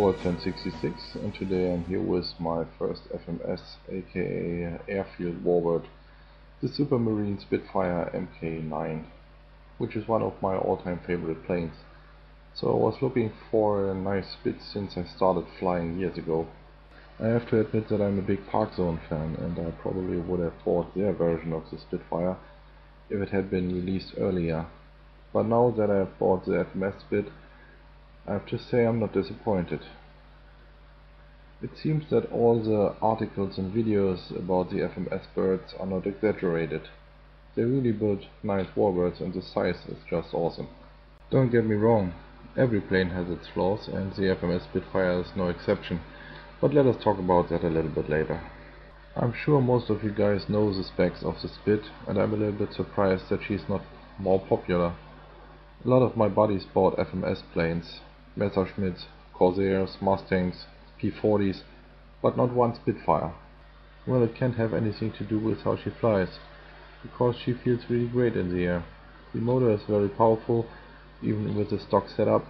Warbird Fan 66, and today I'm here with my first FMS aka airfield warbird, the Supermarine Spitfire Mk9, which is one of my all-time favorite planes. So I was looking for a nice Spit since I started flying years ago. I have to admit that I'm a big Park Zone fan, and I probably would have bought their version of the Spitfire if it had been released earlier. But now that I have bought the FMS Spit, I have to say I'm not disappointed. It seems that all the articles and videos about the FMS birds are not exaggerated. They really build nice warbirds and the size is just awesome. Don't get me wrong, every plane has its flaws and the FMS Spitfire is no exception, but let us talk about that a little bit later. I'm sure most of you guys know the specs of the Spit, and I'm a little bit surprised that she's not more popular. A lot of my buddies bought FMS planes, Messerschmitts, Corsairs, Mustangs, P-40s, but not one Spitfire. Well, it can't have anything to do with how she flies, because she feels really great in the air. The motor is very powerful, even with the stock setup.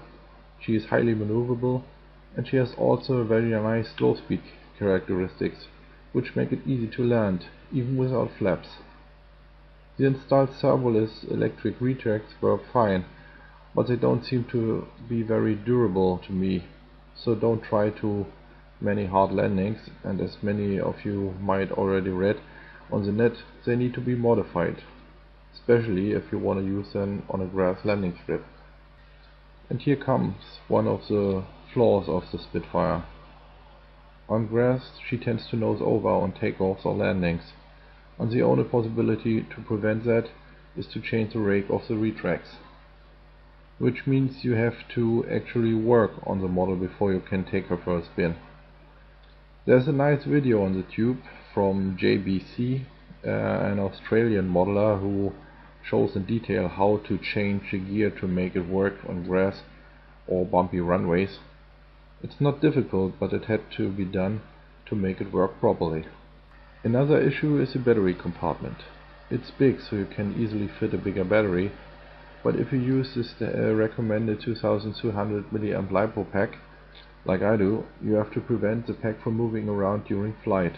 She is highly maneuverable, and she has also very nice slow speed characteristics, which make it easy to land, even without flaps. The installed servoless electric retracts were fine, but they don't seem to be very durable to me, so don't try too many hard landings, and as many of you might already read on the net, they need to be modified, especially if you want to use them on a grass landing strip. And here comes one of the flaws of the Spitfire. On grass she tends to nose over on takeoffs or landings, and the only possibility to prevent that is to change the rake of the retracts, which means you have to actually work on the model before you can take her for a spin. There's a nice video on the tube from JBC, an Australian modeler, who shows in detail how to change the gear to make it work on grass or bumpy runways. It's not difficult, but it had to be done to make it work properly. Another issue is the battery compartment. It's big, so you can easily fit a bigger battery, but if you use this recommended 2200 mAh LiPo pack, like I do, you have to prevent the pack from moving around during flight.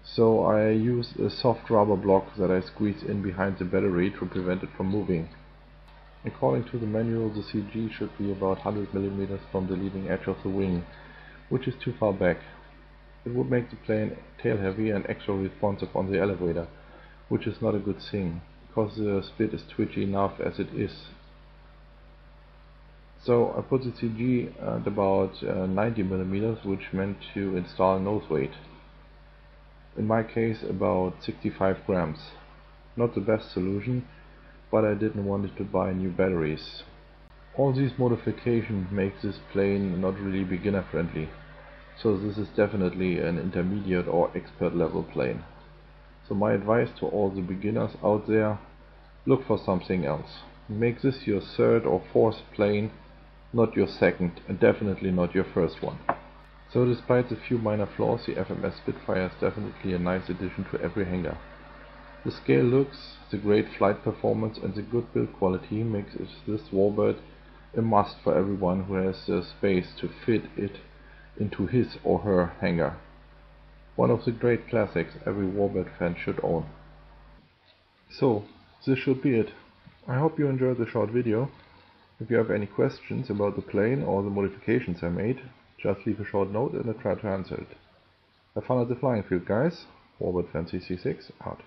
So I use a soft rubber block that I squeeze in behind the battery to prevent it from moving. According to the manual, the CG should be about 100 mm from the leading edge of the wing, which is too far back. It would make the plane tail heavy and extra responsive on the elevator, which is not a good thing, because the Spit is twitchy enough as it is. So I put the CG at about 90 mm, which meant to install nose weight. In my case, about 65 grams. Not the best solution, but I didn't want to buy new batteries. All these modifications make this plane not really beginner friendly, so this is definitely an intermediate or expert level plane. So my advice to all the beginners out there: look for something else. Make this your third or fourth plane, not your second, and definitely not your first one. So despite the few minor flaws, the FMS Spitfire is definitely a nice addition to every hangar. The scale looks, the great flight performance and the good build quality makes this warbird a must for everyone who has the space to fit it into his or her hangar. One of the great classics every warbird fan should own. So, this should be it. I hope you enjoyed the short video. If you have any questions about the plane or the modifications I made, just leave a short note and I'll try to answer it. Have fun at the flying field, guys. Warbird Fan 66 out.